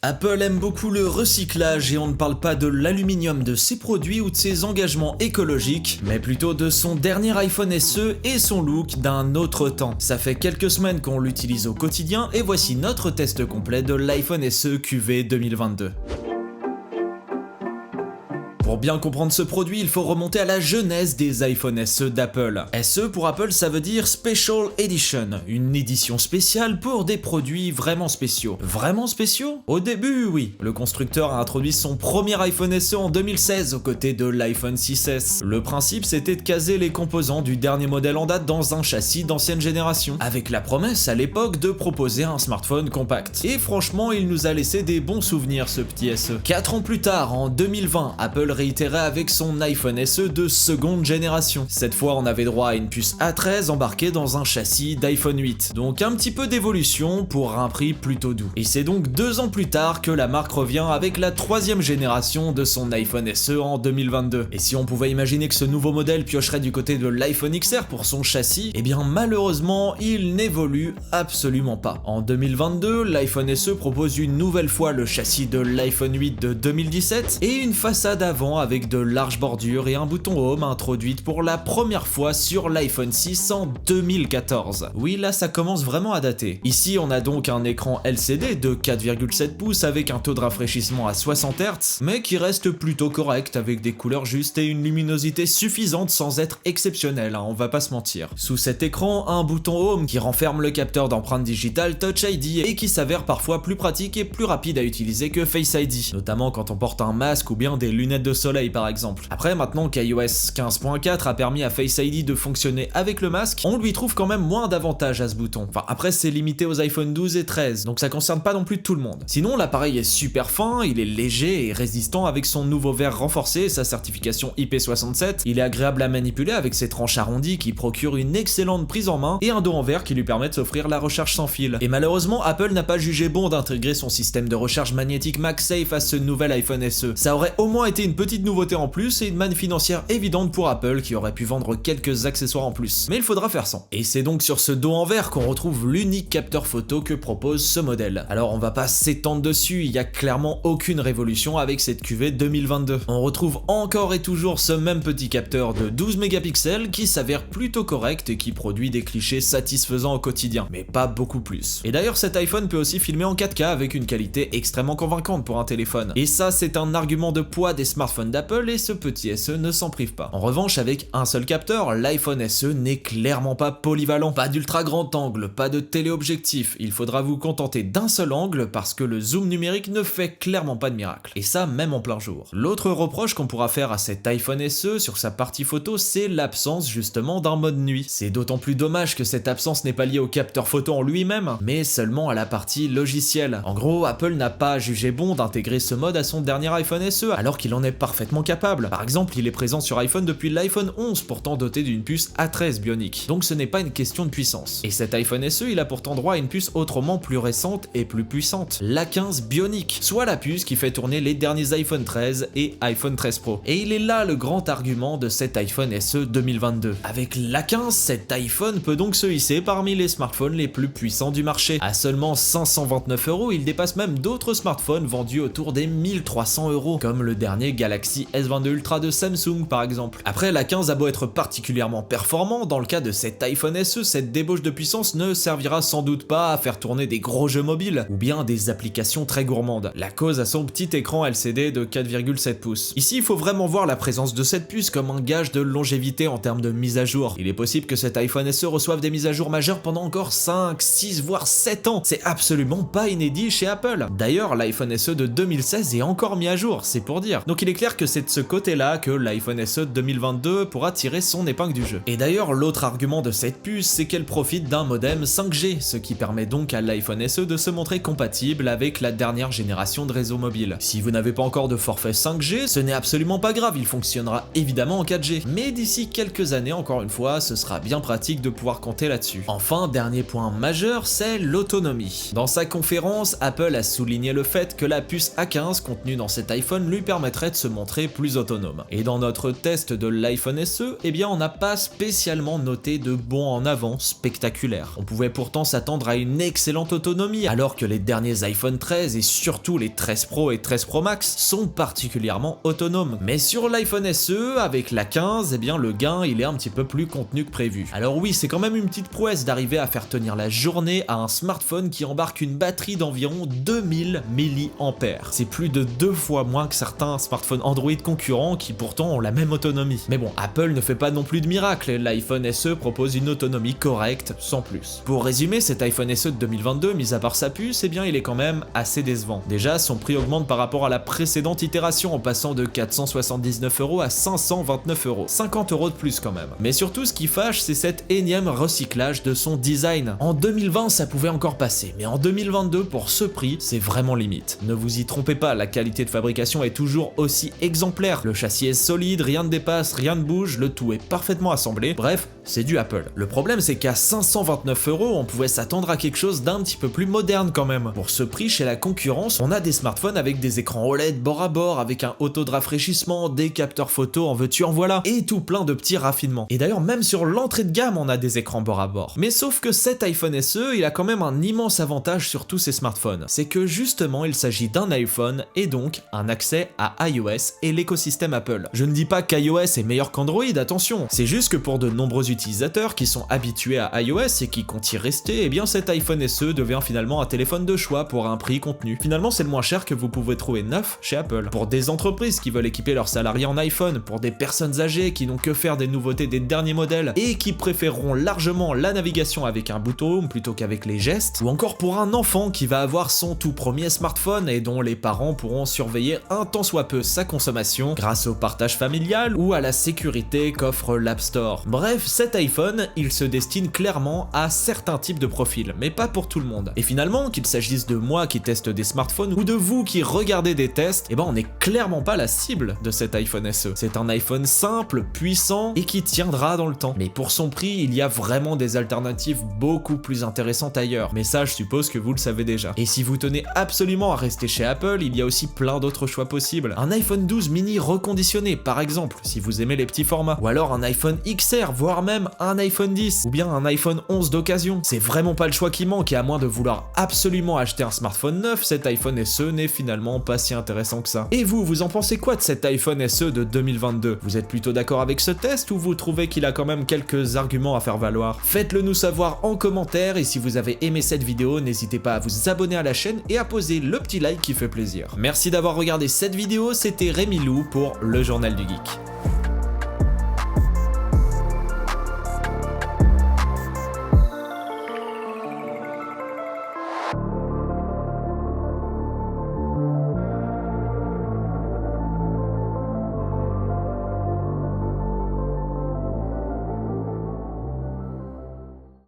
Apple aime beaucoup le recyclage et on ne parle pas de l'aluminium de ses produits ou de ses engagements écologiques, mais plutôt de son dernier iPhone SE et son look d'un autre temps. Ça fait quelques semaines qu'on l'utilise au quotidien et voici notre test complet de l'iPhone SE QV 2022. Pour bien comprendre ce produit, il faut remonter à la genèse des iPhone SE d'Apple. SE pour Apple, ça veut dire Special Edition, une édition spéciale pour des produits vraiment spéciaux. Vraiment spéciaux? Au début, oui. Le constructeur a introduit son premier iPhone SE en 2016 aux côtés de l'iPhone 6S. Le principe, c'était de caser les composants du dernier modèle en date dans un châssis d'ancienne génération, avec la promesse à l'époque de proposer un smartphone compact. Et franchement, il nous a laissé des bons souvenirs ce petit SE. 4 ans plus tard, en 2020, Apple réitérait avec son iPhone SE de seconde génération. Cette fois, on avait droit à une puce A13 embarquée dans un châssis d'iPhone 8. Donc un petit peu d'évolution pour un prix plutôt doux. Et c'est donc 2 ans plus tard que la marque revient avec la troisième génération de son iPhone SE en 2022. Et si on pouvait imaginer que ce nouveau modèle piocherait du côté de l'iPhone XR pour son châssis, eh bien malheureusement, il n'évolue absolument pas. En 2022, l'iPhone SE propose une nouvelle fois le châssis de l'iPhone 8 de 2017 et une façade avant avec de larges bordures et un bouton Home introduite pour la première fois sur l'iPhone 6 en 2014. Oui, là ça commence vraiment à dater. Ici, on a donc un écran LCD de 4,7 pouces avec un taux de rafraîchissement à 60 Hz, mais qui reste plutôt correct avec des couleurs justes et une luminosité suffisante sans être exceptionnelle, on va pas se mentir. Sous cet écran, un bouton Home qui renferme le capteur d'empreinte digitale Touch ID et qui s'avère parfois plus pratique et plus rapide à utiliser que Face ID, notamment quand on porte un masque ou bien des lunettes de soleil par exemple. Après, maintenant qu'iOS 15.4 a permis à Face ID de fonctionner avec le masque, on lui trouve quand même moins d'avantages à ce bouton. Enfin, après c'est limité aux iPhone 12 et 13, donc ça concerne pas non plus tout le monde. Sinon, l'appareil est super fin, il est léger et résistant avec son nouveau verre renforcé et sa certification IP67. Il est agréable à manipuler avec ses tranches arrondies qui procurent une excellente prise en main et un dos en verre qui lui permet de s'offrir la recharge sans fil. Et malheureusement, Apple n'a pas jugé bon d'intégrer son système de recharge magnétique MagSafe à ce nouvel iPhone SE. Ça aurait au moins été une petite nouveauté en plus et une manne financière évidente pour Apple qui aurait pu vendre quelques accessoires en plus. Mais il faudra faire sans. Et c'est donc sur ce dos en verre qu'on retrouve l'unique capteur photo que propose ce modèle. Alors on va pas s'étendre dessus, il y a clairement aucune révolution avec cette QV 2022. On retrouve encore et toujours ce même petit capteur de 12 mégapixels qui s'avère plutôt correct et qui produit des clichés satisfaisants au quotidien, mais pas beaucoup plus. Et d'ailleurs cet iPhone peut aussi filmer en 4K avec une qualité extrêmement convaincante pour un téléphone. Et ça c'est un argument de poids des smartphones d'Apple et ce petit SE ne s'en prive pas. En revanche, avec un seul capteur, l'iPhone SE n'est clairement pas polyvalent. Pas d'ultra grand angle, pas de téléobjectif, il faudra vous contenter d'un seul angle parce que le zoom numérique ne fait clairement pas de miracle. Et ça, même en plein jour. L'autre reproche qu'on pourra faire à cet iPhone SE sur sa partie photo, c'est l'absence justement d'un mode nuit. C'est d'autant plus dommage que cette absence n'est pas liée au capteur photo en lui-même, mais seulement à la partie logicielle. En gros, Apple n'a pas jugé bon d'intégrer ce mode à son dernier iPhone SE alors qu'il en est parfaitement capable. Par exemple, il est présent sur iPhone depuis l'iPhone 11, pourtant doté d'une puce A13 Bionic. Donc ce n'est pas une question de puissance. Et cet iPhone SE, il a pourtant droit à une puce autrement plus récente et plus puissante, l'A15 Bionic, soit la puce qui fait tourner les derniers iPhone 13 et iPhone 13 Pro. Et il est là le grand argument de cet iPhone SE 2022. Avec l'A15, cet iPhone peut donc se hisser parmi les smartphones les plus puissants du marché. À seulement 529 €, il dépasse même d'autres smartphones vendus autour des 1300 €, comme le dernier Galaxy S22 Ultra de Samsung par exemple. Après, la 15 a beau être particulièrement performant, dans le cas de cet iPhone SE, cette débauche de puissance ne servira sans doute pas à faire tourner des gros jeux mobiles ou bien des applications très gourmandes. La cause à son petit écran LCD de 4,7 pouces. Ici, il faut vraiment voir la présence de cette puce comme un gage de longévité en termes de mise à jour. Il est possible que cet iPhone SE reçoive des mises à jour majeures pendant encore 5, 6 voire 7 ans. C'est absolument pas inédit chez Apple. D'ailleurs, l'iPhone SE de 2016 est encore mis à jour, c'est pour dire. Donc il est clair que c'est de ce côté-là que l'iPhone SE 2022 pourra tirer son épingle du jeu. Et d'ailleurs, l'autre argument de cette puce, c'est qu'elle profite d'un modem 5G, ce qui permet donc à l'iPhone SE de se montrer compatible avec la dernière génération de réseau mobile. Si vous n'avez pas encore de forfait 5G, ce n'est absolument pas grave, il fonctionnera évidemment en 4G. Mais d'ici quelques années, encore une fois, ce sera bien pratique de pouvoir compter là-dessus. Enfin, dernier point majeur, c'est l'autonomie. Dans sa conférence, Apple a souligné le fait que la puce A15 contenue dans cet iPhone lui permettrait de se montrer plus autonome. Et dans notre test de l'iPhone SE, eh bien on n'a pas spécialement noté de bond en avant spectaculaire. On pouvait pourtant s'attendre à une excellente autonomie, alors que les derniers iPhone 13 et surtout les 13 Pro et 13 Pro Max sont particulièrement autonomes. Mais sur l'iPhone SE, avec la 15, eh bien le gain il est un petit peu plus contenu que prévu. Alors oui, c'est quand même une petite prouesse d'arriver à faire tenir la journée à un smartphone qui embarque une batterie d'environ 2000 mAh. C'est plus de 2 fois moins que certains smartphones Android concurrents qui pourtant ont la même autonomie. Mais bon, Apple ne fait pas non plus de miracle, l'iPhone SE propose une autonomie correcte sans plus. Pour résumer, cet iPhone SE de 2022, mis à part sa puce, eh bien il est quand même assez décevant. Déjà, son prix augmente par rapport à la précédente itération en passant de 479 € à 529 €. 50 € de plus quand même. Mais surtout, ce qui fâche, c'est cet énième recyclage de son design. En 2020, ça pouvait encore passer, mais en 2022, pour ce prix, c'est vraiment limite. Ne vous y trompez pas, la qualité de fabrication est toujours aussi exemplaire. Le châssis est solide, rien ne dépasse, rien ne bouge, le tout est parfaitement assemblé. Bref, c'est du Apple. Le problème, c'est qu'à 529 €, on pouvait s'attendre à quelque chose d'un petit peu plus moderne quand même. Pour ce prix, chez la concurrence, on a des smartphones avec des écrans OLED bord à bord, avec un auto de rafraîchissement, des capteurs photo, en veux-tu en voilà, et tout plein de petits raffinements. Et d'ailleurs, même sur l'entrée de gamme, on a des écrans bord à bord. Mais sauf que cet iPhone SE, il a quand même un immense avantage sur tous ces smartphones. C'est que justement, il s'agit d'un iPhone et donc un accès à iOS et l'écosystème Apple. Je ne dis pas qu'iOS est meilleur qu'Android, attention. C'est juste que pour de nombreux utilisateurs qui sont habitués à iOS et qui comptent y rester, eh bien cet iPhone SE devient finalement un téléphone de choix pour un prix contenu. Finalement, c'est le moins cher que vous pouvez trouver neuf chez Apple. Pour des entreprises qui veulent équiper leurs salariés en iPhone, pour des personnes âgées qui n'ont que faire des nouveautés des derniers modèles et qui préféreront largement la navigation avec un bouton home plutôt qu'avec les gestes, ou encore pour un enfant qui va avoir son tout premier smartphone et dont les parents pourront surveiller un tant soit peu sa consommation grâce au partage familial ou à la sécurité qu'offre l'App Store. Bref, cet iPhone, il se destine clairement à certains types de profils, mais pas pour tout le monde. Et finalement, qu'il s'agisse de moi qui teste des smartphones ou de vous qui regardez des tests, eh ben on n'est clairement pas la cible de cet iPhone SE. C'est un iPhone simple, puissant et qui tiendra dans le temps. Mais pour son prix, il y a vraiment des alternatives beaucoup plus intéressantes ailleurs. Mais ça, je suppose que vous le savez déjà. Et si vous tenez absolument à rester chez Apple, il y a aussi plein d'autres choix possibles. Un iPhone 12 mini reconditionné, par exemple, si vous aimez les petits formats. Ou alors un iPhone XR, voire même un iPhone 10. Ou bien un iPhone 11 d'occasion. C'est vraiment pas le choix qui manque et à moins de vouloir absolument acheter un smartphone neuf, cet iPhone SE n'est finalement pas si intéressant que ça. Et vous en pensez quoi de cet iPhone SE de 2022 ? Vous êtes plutôt d'accord avec ce test ou vous trouvez qu'il a quand même quelques arguments à faire valoir ? Faites-le nous savoir en commentaire et si vous avez aimé cette vidéo, n'hésitez pas à vous abonner à la chaîne et à poser le petit like qui fait plaisir. Merci d'avoir regardé cette vidéo, c'était Rémi Lou pour le Journal du Geek.